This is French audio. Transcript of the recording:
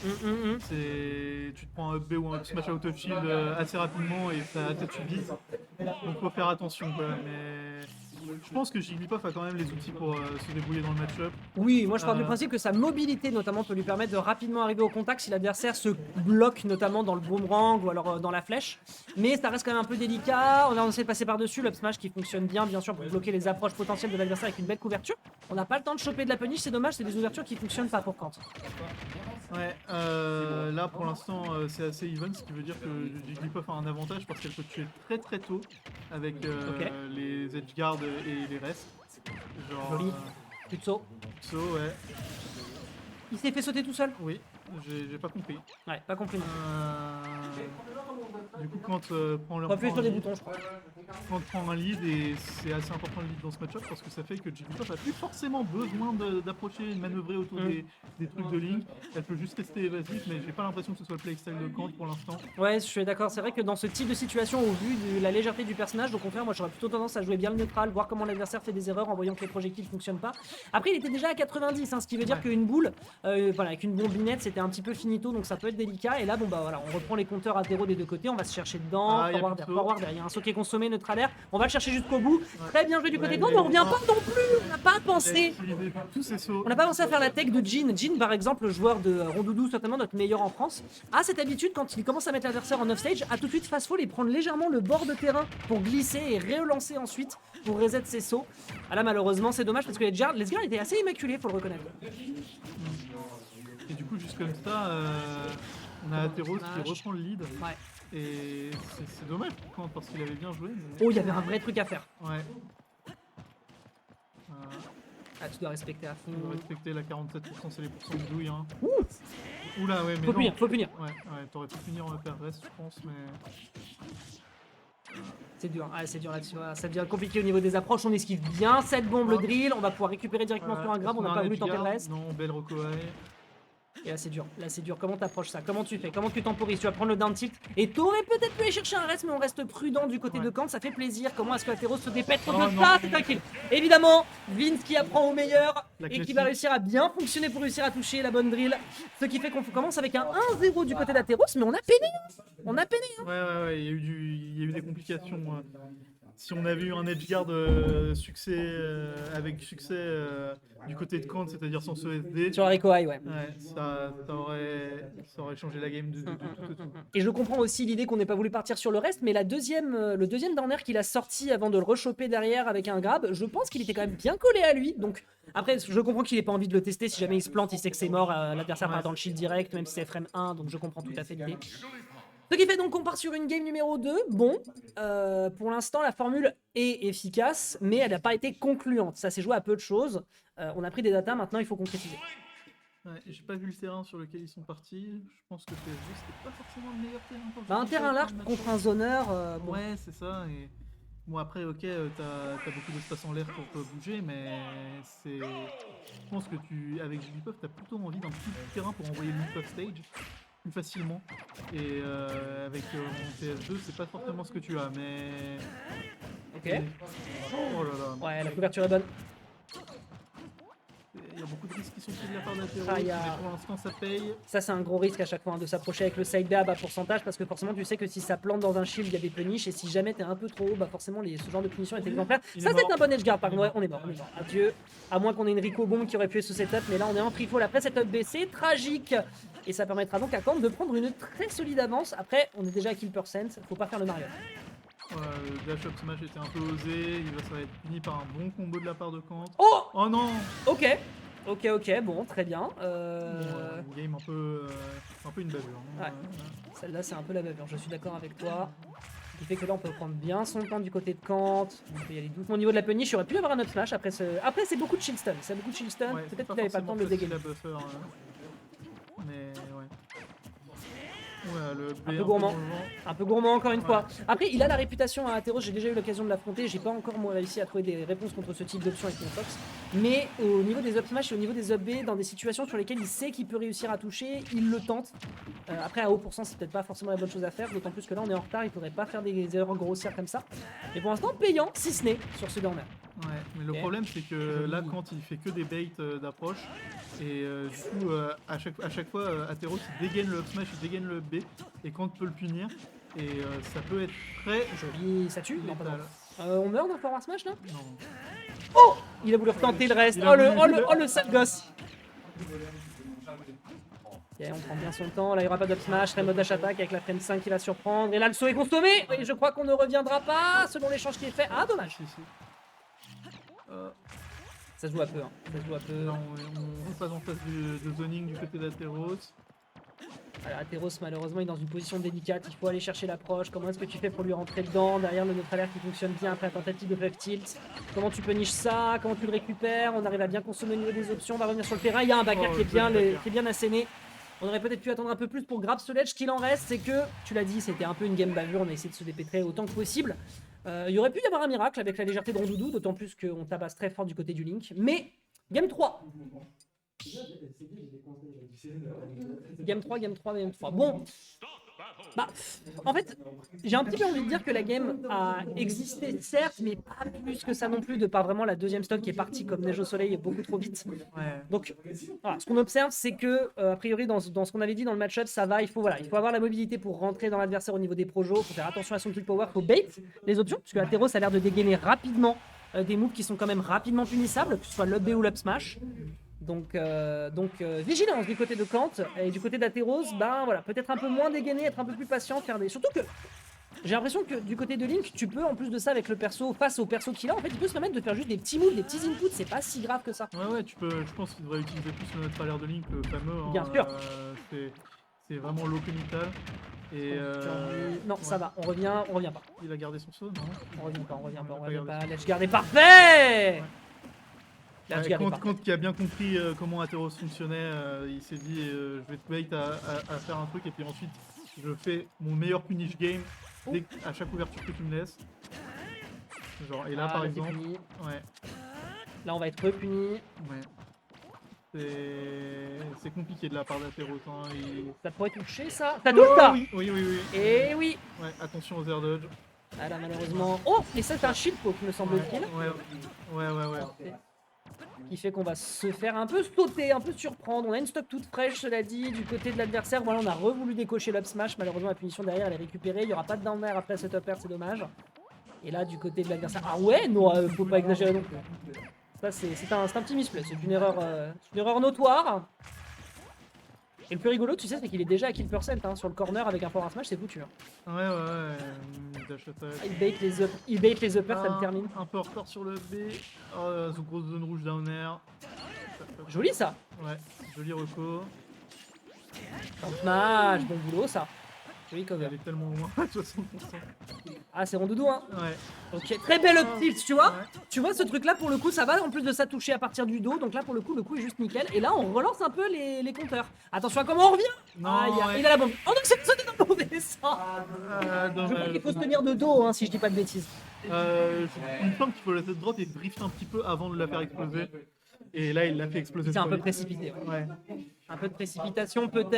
Tu te prends un up B ou un up smash out of shield assez rapidement et tu vises. Donc faut faire attention quoi. Mais je pense que Jigglypuff a quand même les outils pour se débrouiller dans le match-up. Oui, moi je pars du principe que sa mobilité notamment peut lui permettre de rapidement arriver au contact si l'adversaire se bloque notamment dans le boomerang ou alors dans la flèche. Mais ça reste quand même un peu délicat. On a essayé de passer par-dessus l'up smash qui fonctionne bien sûr pour bloquer les approches potentielles de l'adversaire avec une belle couverture. On n'a pas le temps de choper de la punish, c'est dommage, c'est des ouvertures qui fonctionnent pas pour Kant. Ouais, là pour l'instant c'est assez even, ce qui veut dire que Jigglypuff a un avantage parce qu'elle peut tuer très tôt avec les edge guards et les restes. Genre, Joli. Plus de saut. Ouais. Il s'est fait sauter tout seul? Oui, j'ai pas compris. Ouais, pas compris. Du coup, quand prend On va appuyer sur des boutons, je crois. Quand prend un lead, et c'est assez important le lead dans ce match-up parce que ça fait que Jigglypuff a plus forcément besoin d'approcher et de manœuvrer autour des trucs de Link. Elle peut juste rester évasive, mais j'ai pas l'impression que ce soit le playstyle de Kant pour l'instant. Ouais, je suis d'accord. C'est vrai que dans ce type de situation, au vu de la légèreté du personnage, au contraire, moi j'aurais plutôt tendance à jouer bien le neutral, voir comment l'adversaire fait des erreurs en voyant que les projectiles fonctionnent pas. Après, il était déjà à 90, hein, ce qui veut dire qu'une boule, voilà, avec une bombinette, c'était un petit peu finito, donc ça peut être délicat. Et là, bon bah voilà, on reprend les compteurs athéro des deux côtés, on va se chercher dedans, forward, il y a un saut qui est consommé, neutral air, on va le chercher jusqu'au bout. Très bien joué du côté de nous, mais on revient pas non plus, on n'a pas pensé. On n'a pas pensé à faire la tech de Jin. Jin, par exemple, le joueur de Rondoudou, certainement notre meilleur en France, a cette habitude quand il commence à mettre l'adversaire en offstage, à tout de suite fast fall et prendre légèrement le bord de terrain pour glisser et relancer ensuite pour reset ses sauts. Ah là, malheureusement, c'est dommage parce que les guards étaient assez immaculés, faut le reconnaître. Et du coup, juste comme ça, on a Atheros qui reprend le lead. Ouais. Et c'est dommage pour Kant parce qu'il avait bien joué. Mais... Oh, il y avait un vrai truc à faire. Ouais. Ah, tu dois respecter à fond. Tu dois respecter la 47%, c'est les pourcents de douille. Hein. Ouh. Oula, ouais, mais faut punir. Ouais, t'aurais pu punir en faire reste, je pense, mais... C'est dur, c'est dur là-dessus. Ça devient compliqué au niveau des approches. On esquive bien cette bombe, le drill. On va pouvoir récupérer directement sur un grab. On n'a pas voulu tenter le reste. Non, belle Rokoai. Et là c'est dur, comment t'approches ça? Comment tu fais? Comment tu temporises? Tu vas prendre le down tilt et t'aurais peut-être pu aller chercher un reste, mais on reste prudent du côté de Kant, ça fait plaisir. Comment est-ce que Atheros se dépètre de ça? C'est tranquille. Évidemment, Vince qui apprend au meilleur et qui va réussir à bien fonctionner pour réussir à toucher la bonne drill. Ce qui fait qu'on commence avec un 1-0 du côté d'Atheros, mais on a peiné. Hein. Ouais, il y a eu des complications. Si on avait eu un edgeguard avec succès du côté de Kant, c'est-à-dire sans ce SD, sur Rekoai, ça aurait changé la game de tout. Et je comprends aussi l'idée qu'on n'ait pas voulu partir sur le reste, mais le deuxième down air qu'il a sorti avant de le rechoper derrière avec un grab, je pense qu'il était quand même bien collé à lui. Donc après, je comprends qu'il n'ait pas envie de le tester. Si jamais il se plante, il sait que c'est mort. L'adversaire part dans le shield direct, même si c'est frame 1, donc je comprends tout à fait l'idée. Ce qui fait donc qu'on part sur une game numéro 2. Bon, pour l'instant, la formule est efficace, mais elle n'a pas été concluante. Ça s'est joué à peu de choses. On a pris des datas, maintenant il faut concrétiser. Ouais, j'ai pas vu le terrain sur lequel ils sont partis. Je pense que PSG, c'était pas forcément le meilleur terrain. Un terrain large contre un zoneur. Bon. Ouais, c'est ça. Et... Bon, après, ok, t'as beaucoup d'espace en l'air pour bouger, mais c'est. Je pense que avec Jigglypuff, t'as plutôt envie d'un petit terrain pour envoyer le Link off stage plus facilement. Et avec mon PS2, c'est pas forcément ce que tu as, mais. Ok. Oh là là. Ouais, la couverture est bonne. Il y a beaucoup de risques qui sont pris de la part d'Atheros, mais pour l'instant ça paye. Ça c'est un gros risque à chaque fois de s'approcher avec le side B à bas pourcentage parce que forcément tu sais que si ça plante dans un shield il y a des punish et si jamais t'es un peu trop haut, bah forcément ce genre de punition est exemplaire. Ça c'est un bon edge guard par contre, on est mort. Adieu. À moins qu'on ait une Rico bomb qui aurait pu être ce setup, mais là on est en free fall après setup B, c'est tragique. Et ça permettra donc à Kant de prendre une très solide avance. Après on est déjà à kill percent, faut pas faire le Mario. Le dash up smash était un peu osé, ça va être fini par un bon combo de la part de Kant. Oh non. Ok, bon, très bien. Une game un peu une bavure. Ouais. Celle-là, c'est un peu la bavure, je suis d'accord avec toi. Ce qui fait que là, on peut prendre bien son temps du côté de Kant. On peut y aller doucement au niveau de la punish. J'aurais pu avoir un up smash après c'est beaucoup de shield stun. C'est beaucoup de shield stun. Peut-être qu'il n'avait pas le temps de le dégainer. Mais ouais. Ouais, un peu gourmand encore une fois. Après, il a la réputation à Atheros, j'ai déjà eu l'occasion de l'affronter, j'ai pas encore moi réussi à trouver des réponses contre ce type d'option avec mon Fox. Mais au niveau des up smash et au niveau des up B, dans des situations sur lesquelles il sait qu'il peut réussir à toucher, il le tente. Après à haut pourcent, c'est peut-être pas forcément la bonne chose à faire, d'autant plus que là on est en retard, il faudrait pas faire des erreurs grossières comme ça. Et pour l'instant, payant, si ce n'est sur ce corner. Ouais, mais le Ok. problème c'est que là quand il fait que des baits d'approche et du coup à chaque fois Atheros il dégaine le up smash, il dégaine le up B et quand tu peux le punir et ça peut être très Joli, ça tue? Non, pas létal. vraiment. On meurt dans Forward Smash là? Non. Oh! Il a voulu retenter le reste. Il a voulu- Oh le sale gosse! Ok, on prend bien son temps. Là, il n'y aura pas d'up smash. Très mode dash attack avec la frame 5 qui va surprendre. Et là, le saut est consommé. Oui, je crois qu'on ne reviendra pas selon l'échange qui est fait. Ah, dommage. Si, si. Ça se joue à peu. Hein. Ça se joue à peu. Là on repasse en phase de zoning du côté d'Atheros. Alors, Atheros, malheureusement, il est dans une position délicate. Il faut aller chercher l'approche. Comment est-ce que tu fais pour lui rentrer dedans? Derrière le neutralaire qui fonctionne bien après la tentative de fuck tilt. Comment tu puniches ça? Comment tu le récupères? On arrive à bien consommer au niveau des options. On va revenir sur le terrain. Il y a un backer Oh, qui, est bien, joli backer. qui est bien asséné. On aurait peut-être pu attendre un peu plus pour grab ce ledge. Ce qu'il en reste, c'est que, tu l'as dit, c'était un peu une game bavure. On a essayé de se dépêtrer autant que possible. Il y aurait pu y avoir un miracle avec la légèreté de Rondoudou, d'autant plus qu'on tabasse très fort du côté du Link. Mais, game 3. Game 3, game 3, game 3. Bon, bah, en fait, j'ai un petit peu envie de dire que la game a existé, certes, mais pas plus que ça non plus, de par vraiment la deuxième stock qui est partie comme neige au soleil beaucoup trop vite. Ouais. Donc, voilà, ce qu'on observe, c'est que, a priori, dans ce qu'on avait dit dans le match-up, ça va. Il faut avoir la mobilité pour rentrer dans l'adversaire au niveau des projos. Il faut faire attention à son kill power. Il faut bait les options, parce que Atheros a l'air de dégainer rapidement des moves qui sont quand même rapidement punissables, que ce soit l'up B ou l'up smash. Donc, vigilance du côté de Kant et du côté d'Atheros, ben voilà, peut-être un peu moins dégainé, être un peu plus patient, faire des. Surtout que j'ai l'impression que du côté de Link, tu peux en plus de ça avec le perso face au perso qu'il a, en fait, il peut se permettre de faire juste des petits moves, des petits inputs, c'est pas si grave que ça. Ouais, tu peux. Je pense qu'il devrait utiliser plus le neutralaire de Link, le fameux. Hein, Bien sûr. C'est vraiment low limital. Et Non, ça va, on revient pas. Il a gardé son saut, non? On revient pas, on revient pas, on pas revient gardé pas. Let's guard est parfait. Let's Ouais, guard est Kant parfait. qui a bien compris comment Atheros fonctionnait, il s'est dit je vais te bait à faire un truc et puis ensuite je fais mon meilleur punish game à chaque ouverture que tu me laisses. Genre, et là par là, c'est exemple, fini. ouais, Là, on va être repuni. c'est compliqué de la part d'Atheros. Hein, Ça pourrait toucher ça. Ça touche ça. Oui. Et oui. Ouais, attention aux air dodge. Ah là, malheureusement. Oh, et ça, c'est un shield poke, me semble-t-il. Ouais. Qui fait qu'on va se faire un peu sauter, un peu surprendre. On a une stock toute fraîche, cela dit, du côté de l'adversaire. Voilà, on a revoulu décocher l'up smash. Malheureusement, la punition derrière, elle est récupérée. Il n'y aura pas de down air après cette up air, c'est dommage. Et là, du côté de l'adversaire. Ah ouais, non, faut pas exagérer non plus. Ça, c'est un petit misplay. C'est une erreur notoire. Et le plus rigolo, tu sais, c'est qu'il est déjà à kill percent hein, sur le corner avec un forward smash, c'est foutu. Hein. Dash attack. Il bait les uppers, ça me termine. Un peu en retard sur le B. Oh, grosse zone rouge down air. Joli ça. Ouais, joli reco. Smash, bon boulot ça. Joli cover. Elle est tellement loin, 60%. Ah, c'est Rondoudou, hein. Ouais. Ok, très belle up tilt, tu vois. Ouais. Tu vois, ce truc-là, pour le coup, ça va. En plus de ça, toucher à partir du dos. Donc là, pour le coup est juste nickel. Et là, on relance un peu les compteurs. Attention à comment on revient. Non, Ah, ouais. il a la bombe. Oh non, c'est dans le mauvais sens. Je crois Dommage. qu'il faut se tenir de dos, hein, si je dis pas de bêtises. Il me semble qu'il faut la tête drop et drift un petit peu avant de la faire exploser. Et là, il l'a fait exploser. C'est un trop peu vite. précipité. Ouais. Ouais. Un peu de précipitation, peut-être.